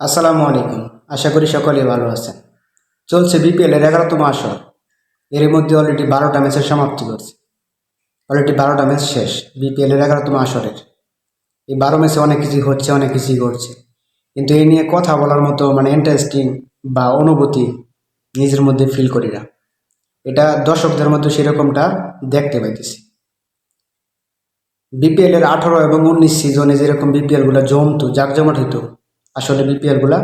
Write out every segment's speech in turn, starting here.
আসসালামু আলাইকুম। আশা করি সকলেই ভালো আছেন। চলছে বিপিএল এর 11তম আসর। এর মধ্যে অলরেডি 12টা ম্যাচের সমাপ্তি করছে। অলরেডি 12টা ম্যাচ শেষ বিপিএল এর 11তম আসরের। এই 12 ম্যাচে অনেক কিছুই হচ্ছে, অনেক কিছুই ঘটছে, কিন্তু এই নিয়ে কথা বলার মতো ইন্টারেস্টিং বা অনুভূতি নিজের মধ্যে ফিল করি না। এটা দর্শকদের মধ্যে সেরকমটা দেখতে পাইতেছি। বিপিএল এর 18 এবং 19 সিজনে যেরকম বিপিএল গুলা জমতো, জাকজমট হইতো, আসলে বিপিএল গুলা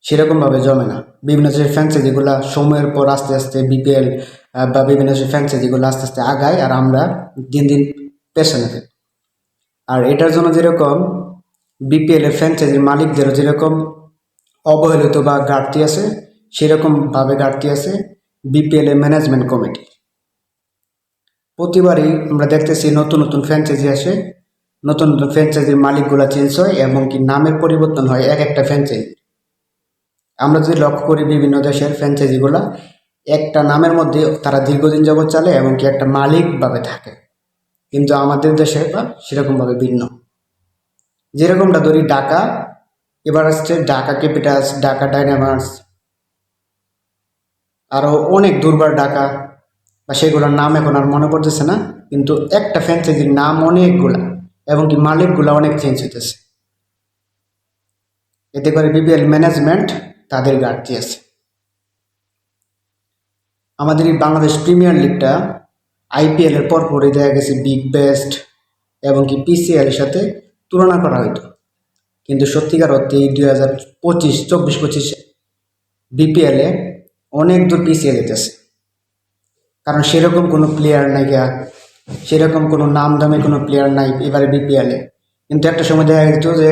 সেরকমভাবে জমে না। বিভিন্ন যে ফ্র্যাঞ্চাইজিগুলো সময়ের পর আস্তে আস্তে বিপিএল বা বিভিন্ন যে ফ্র্যাঞ্চাইজিগুলো আস্তে আস্তে আগায়, আর আমরা দিন দিন পেছনে থাকি। আর এটার জন্য যেরকম বিপিএল এর ফ্র্যাঞ্চাইজির মালিকদেরও যেরকম অবহেলিত বা ঘাটতি আছে, সেরকমভাবে ঘাটতি আছে বিপিএল এর ম্যানেজমেন্ট কমিটি। প্রতিবারই আমরা দেখতেছি নতুন নতুন ফ্র্যাঞ্চাইজি আসে, নতুন নতুন ফ্র্যাঞ্চাইজির মালিকগুলো চেঞ্জ হয় এবং কি নামের পরিবর্তন হয় এক একটা ফ্র্যাঞ্চাইজি। আমরা যদি লক্ষ্য করি বিভিন্ন দেশের ফ্র্যাঞ্চাইজিগুলা একটা নামের মধ্যে তারা দীর্ঘদিন যাবৎ চলে এবং কি একটা মালিকভাবে থাকে, কিন্তু আমাদের দেশে বা সেরকমভাবে ভিন্ন। যেরকমটা ধরি ঢাকা, এবার আসছে ঢাকা ক্যাপিটালস, ঢাকা ডায়নামার্স, আরও অনেক দুর্বার ঢাকা, বা সেগুলোর নাম এখন আর মনে পড়তেছে না, কিন্তু একটা ফ্র্যাঞ্চাইজির নাম অনেকগুলা এবং কি মালিকগুলা অনেক চেঞ্জ হইতেছে। এতে করে বিপিএল ম্যানেজমেন্ট তাদের ঘাটতি আছে। আমাদের এই বাংলাদেশ প্রিমিয়ার লিগটা আইপিএল এর পরপরই দেখা গেছে বিগ বেস্ট এবং কি পিসিএল এর সাথে তুলনা করা হইতো, কিন্তু সত্যিকার অর্থে 2024 বিপিএল এ অনেক দূর পিছিয়ে যেতেছে। কারণ সেরকম কোনো প্লেয়ার নাই, সেরকম কোনো নাম দামে কোনো প্লেয়ার নাই এবারে বিপিএল এ। কিন্তু একটা সময় দেখা যেত যে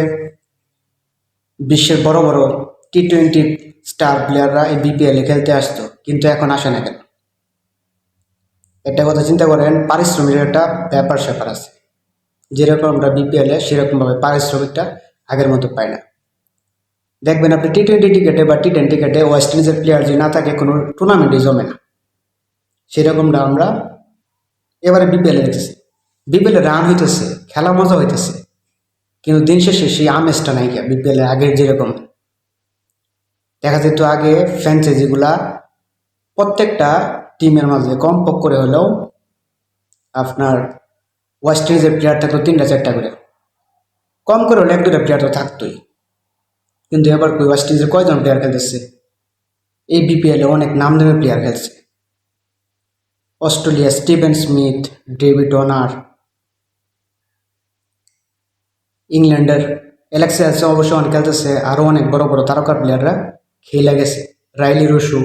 বিশ্বের বড় বড় টি-20 স্টার প্লেয়াররা এই বিপিএল এ খেলতে আসতো, কিন্তু এখন আসে না কেন? একটা কথা চিন্তা করেন, পারিশ্রমিকের একটা ব্যাপার স্যাপার আছে। যেরকম আমরা বিপিএল এ সেরকমভাবে পারিশ্রমিকটা আগের মতো পাই না। দেখবেন আপনি টি-20 ক্রিকেটে বা টি-10 ক্রিকেটে ওয়েস্ট ইন্ডিজের প্লেয়ার যদি না থাকে, কোনো টুর্নামেন্টই জমে না। সেরকমটা আমরা এবারে বিপিএল এ দেখতেছি। বিপিএল এ রান হইতেছে, খেলা মজা হইতেছে, কিন্তু দিন শেষে সেই আমেজটা নাই গিয়া বিপিএল এর আগের যেরকম দেখা যেত। আগে ফ্র্যাঞ্চাইজিগুলা প্রত্যেকটা টিমের মাঝে কমপক্ষে করে হলেও আপনার ওয়েস্ট ইন্ডিজের প্লেয়ার থাকতো 3টা 4টা করে, কম করে হলে 1-2টা প্লেয়ার তো থাকতোই। কিন্তু এবার ওয়েস্ট ইন্ডিজের কয়জন প্লেয়ার খেলতেছে? এই বিপিএল এ অনেক নাম দামি প্লেয়ার খেলছে। Australia Steven Smith, David Warner, ইংল্যান্ডের অ্যালেক্স হেলস অবশ্য অনেক খেলতেছে, আরও অনেক বড় বড় তারকা প্লেয়াররা খেলে গেছে, রাইলি রসু,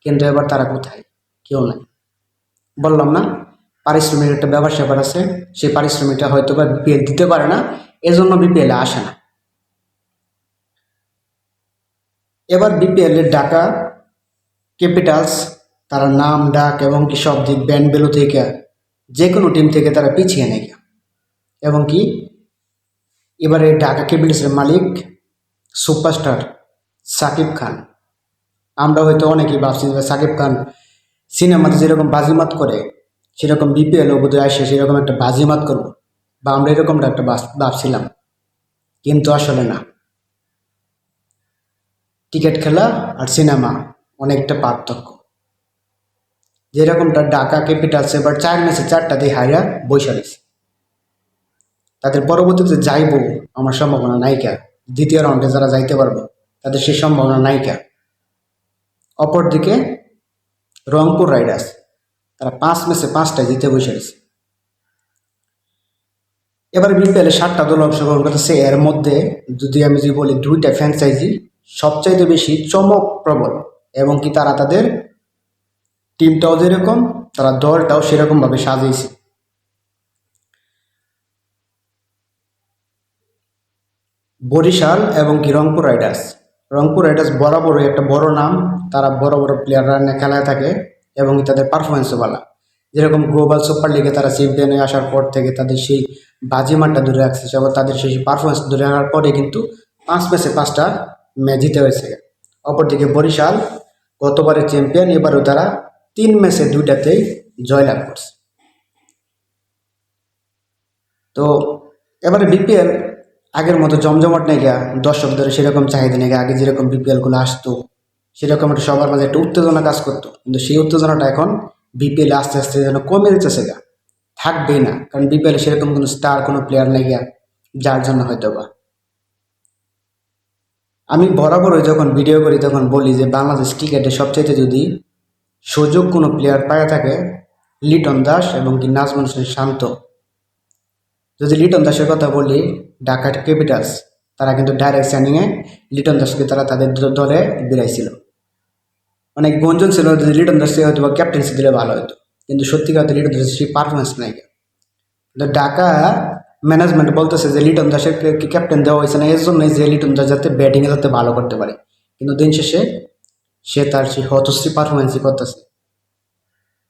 কিন্তু এবার তারা কোথায়? কেউ নাই। বললাম না, পারিশ্রমিক একটা ব্যাপার স্যাপার আছে। সেই পারিশ্রমিকটা হয়তো বা বিপিএল দিতে পারে না, এজন্য বিপিএল আসে না। এবার বিপিএল এর ঢাকা ক্যাপিটালস, তারা নাম ডাক এবং কি সব দিক ব্যান্ড ভ্যালু থেকে যে কোনো টিম থেকে তারা পিছিয়ে নেয়, এবং কি এবারে ঢাকা ক্যাপিটালসের মালিক সুপারস্টার সাকিব খান। আমরা হয়তো অনেকেই ভাবছি যে সাকিব খান সিনেমাতে যেরকম বাজিমাত করে, সেরকম বিপিএল বোধহয় আসে সেরকম একটা বাজিমাত করবো, বা আমরা এরকমটা একটা ভাবছিলাম, কিন্তু আসলে না। টিকিট খেলা আর সিনেমা অনেকটা পার্থক্য। যেরকমটা ঢাকা ক্যাপিটালস এবার 4 ম্যাচে 4টা দিয়ে হাইরা বৈশা রয়েছে, তাদের পরবর্তীতে যাইব আমার সম্ভাবনা নাইকা। দ্বিতীয় রাউন্ডে যারা যাইতে পারবো তাদের সেই সম্ভাবনা নাইকা। অপরদিকে রংপুর রাইডার্স, তারা 5 ম্যাচে 5টায় জিতে বসে রয়েছে। এবার বিপিএলে 7টা দল অংশগ্রহণ করতেছে। এর মধ্যে যদি আমি বলি 2টা ফ্র্যাঞ্চাইজি সবচাইতে বেশি চমক প্রবল, এবং কি তারা তাদের টিমটাও যেরকম, তারা দলটাও সেরকমভাবে সাজিয়েছে। বরিশাল এবং কি রংপুর রাইডার্স। রংপুর রাইডার্স বরাবরই একটা বড় নাম, তারা বড় বড় প্লেয়াররা নিয়ে খেলায় থাকে এবং তাদের পারফরমেন্সও ভালো। যেরকম গ্লোবাল সুপার লিগে তারা চ্যাম্পিয়ন হয়ে আসার পর থেকে তাদের সেই বাজিমাতটা ধরে রাখছে, এবং তাদের সেই পারফরমেন্স ধরে রাখার পরে কিন্তু 5 ম্যাচে 5টা ম্যাচ জিতে হয়েছে। অপরদিকে বরিশাল গতবারের চ্যাম্পিয়ন, এবারও তারা 3 ম্যাচে 2টাতেই জয়লাভ করছে। তো এবারে বিপিএল আগের মতো জমজমাট নেই গা, দর্শকদের সেরকম চাহিদা নেই গা। আগে যেরকম বিপিএলগুলো আসতো সেরকম একটা সবার মাঝে একটা উত্তেজনা কাজ করতো, কিন্তু সেই উত্তেজনাটা এখন বিপিএল আস্তে আস্তে যেন কমে যেতেছে গা, থাকবেই না। কারণ বিপিএল সেরকম কোনো স্টার কোনো প্লেয়ার নেই গা, যার জন্য হয়তো বা। আমি বরাবরই যখন ভিডিও করি তখন বলি যে বাংলাদেশ ক্রিকেটে সবচেয়ে যদি সুযোগ কোনো প্লেয়ার পায় থাকে লিটন দাস এবং কি নাজমুল হোসেন শান্ত। যদি লিটন দাসের কথা বলি, ঢাকা ক্যাপিটালস তারা কিন্তু ডাইরেক্ট সাইনিংয়ে লিটন দাসকে তারা তাদের দলে বেরাইছিল। অনেক গুঞ্জন ছিল যদি লিটন দাসকে হয়তো বা ক্যাপ্টেন্সি দিলে ভালো হতো, কিন্তু সত্যিকার লিটন দাসের সেই পারফরমেন্স নাই। কিন্তু ঢাকা ম্যানেজমেন্ট বলতেছে যে লিটন দাসের ক্যাপ্টেন দেওয়া হয়েছে না এর জন্যই যে লিটন দাস যাতে ব্যাটিংয়ে যাতে ভালো করতে পারে, কিন্তু দিন শেষে সে তার সেই হতশ্রী পারফরমেন্সই করতেছে,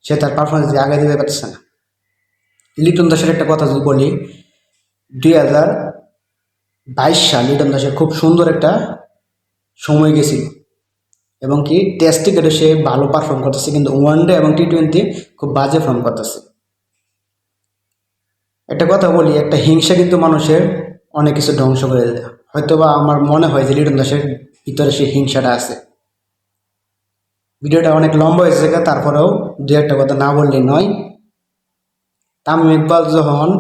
সে তার পারফরমেন্স দিয়ে আগে দিতে পারতেছে না। লিটন দাসের একটা কথা যদি বলি, 2022 সাল লিটন দাসের খুব সুন্দর একটা সময় গেছিল এবং কি টেস্ট ক্রিকেটে সে ভালো পারফর্ম করতেছে, কিন্তু ওয়ানডে এবং টি-20 খুব বাজে ফর্ম করতেছে। একটা কথা বলি, একটা হিংসা কিন্তু মানুষের অনেক কিছু ধ্বংস করে দেয়। হয়তো বা আমার মনে হয় যে লিটন দাসের ভিতরে সেই হিংসাটা আছে। ভিডিওটা অনেক লম্বা হয়েছে, তারপরেও দু একটা কথা না বললেই নয়। তামিম ইকবাল যখন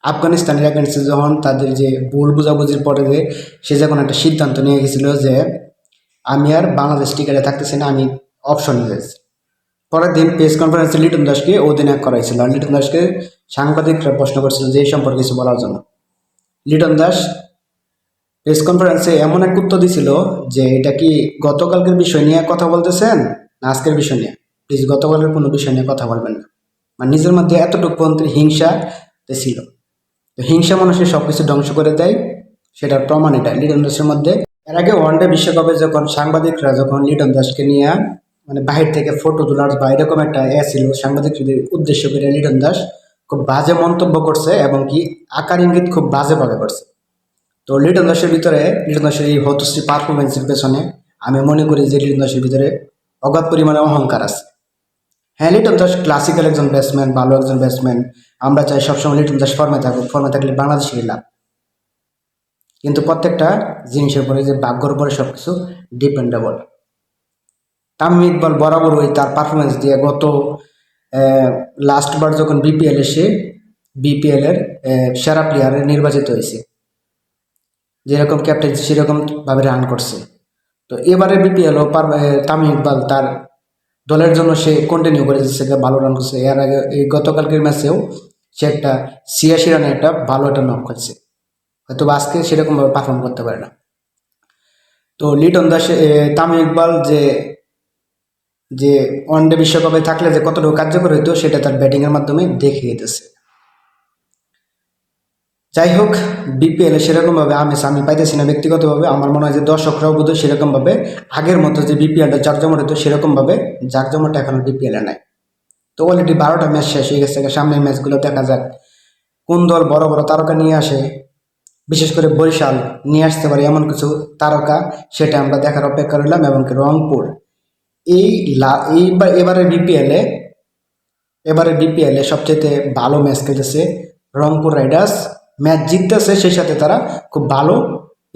আফগানিস্তানের এগেন্সে যখন তাদের যে ভুল বুঝাবুঝির পরে যে সে যখন একটা সিদ্ধান্ত নিয়ে গেছিল যে আমি আর বাংলাদেশ ক্রিকেটে থাকতেছি না, আমি অপশন নিয়েছি। পরের দিন প্রেস কনফারেন্সে লিটন দাসকে অধিনায়ক করাইছিল, আর লিটন দাসকে সাংবাদিকরা প্রশ্ন করছিল যে এই সম্পর্কে কিছু বলার জন্য। লিটন দাস প্রেস কনফারেন্সে এমন এক উত্তর দিছিল যে এটা কি গতকালকের বিষয় নিয়ে কথা বলতেছেন না আজকের বিষয় নিয়ে, প্লিজ গতকালের কোনো বিষয় নিয়ে কথা বলবেন না। মানে নিজের মধ্যে এতটুকু হিংসা ছিল। তো হিংসা মানুষের সব কিছু ধ্বংস করে দেয়, সেটার প্রমাণ এটা লিটন দাসের মধ্যে। এর আগে ওয়ানডে বিশ্বকাপে যখন সাংবাদিকরা যখন লিটন দাসকে নিয়ে মানে বাহির থেকে ফটো তোলার বা এরকম একটা ছিল, সাংবাদিকদের উদ্দেশ্য করে লিটন দাস খুব বাজে মন্তব্য করছে এবং কি আকার ইঙ্গিত খুব বাজেভাবে করছে। তো লিটন দাসের ভিতরে, লিটন দাসের এই হতশ্রী পারফরমেন্সের পেছনে আমি মনে করি যে লিটন দাসের ভিতরে অগাধ পরিমাণে অহংকার আছে। হ্যাঁ, লিটন দাস ক্লাসিক্যাল একজন ব্যাটসম্যান, ভালো একজন ব্যাটসম্যান। আমরা চাই সবসময় লিটন দাস ফর্মে থাকুক, ফর্মে থাকলে বাংলাদেশের লাভ। কিন্তু প্রত্যেকটা জিনিসের উপরে যে ভাগ্যর উপরে সব কিছু ডিপেন্ডেবল। তামিম ইকবাল বরাবরই তার পারফরমেন্স দিয়ে গত লাস্টবার যখন বিপিএল এসে বিপিএলের সেরা প্লেয়ারে নির্বাচিত হয়েছে, যেরকম ক্যাপ্টেন্সি সেরকমভাবে রান করছে। তো এবারে বিপিএলও তামিম ইকবাল তার দলের জন্য সে কন্টিনিউ করে যাচ্ছে, ভালো রান করছে। এর আগে এই গতকালকের ম্যাচেও সে একটা 86 রানে একটা ভালো একটা নক করছে, হয়তো আজকে সেরকমভাবে পারফর্ম করতে পারে না। তো লিটন দাস তামিম ইকবাল যে যে ওয়ানডে বিশ্বকাপে থাকলে যে কতটুকু কার্যকর হইতো সেটা তার ব্যাটিংয়ের মাধ্যমে দেখিয়ে দিতেছে। যাই হোক, বিপিএলে সেরকমভাবে আমি পাইতেছি না ব্যক্তিগতভাবে। আমার মনে হয় যে দর্শকরাও বোধহয় সেরকমভাবে আগের মতো যে বিপিএলটা জাকজমট হতো সেরকমভাবে জাকজমটটা এখন বিপিএলে নাই। তো অলরেডি 12টা ম্যাচ শেষ হয়ে গেছে, সামনের ম্যাচগুলো দেখা যাক কোন দল বড় বড় তারকা নিয়ে আসে। বিশেষ করে বরিশাল নিয়ে আসতে পারে এমন কিছু তারকা, সেটা আমরা দেখার অপেক্ষা রইলাম। এবং রংপুর এবারে বিপিএলে সবচেয়ে ভালো ম্যাচ খেলতেছে রংপুর রাইডার্স, ম্যাচ জিততেছে, সেই সাথে তারা খুব ভালো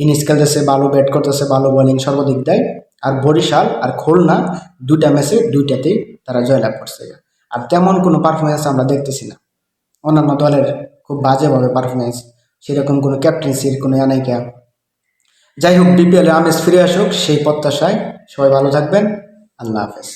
ইনিংস খেলতেছে, ভালো ব্যাট করতেছে, ভালো বোলিং সর্বাধিক দেয়। আর বরিশাল আর খুলনা দুইটা ম্যাচে দুইটাতেই তারা জয়লাভ করছে। আর তেমন কোনো পারফরমেন্স আমরা দেখতেছি না অন্যান্য দলের, খুব বাজেভাবে পারফরমেন্স, সেরকম কোনো ক্যাপ্টেন্সির কোনো আনাইকা। যাই হোক, বিপিএলে আমেজ ফিরে আসুক সেই প্রত্যাশায় সবাই ভালো থাকবেন। আল্লাহ হাফেজ।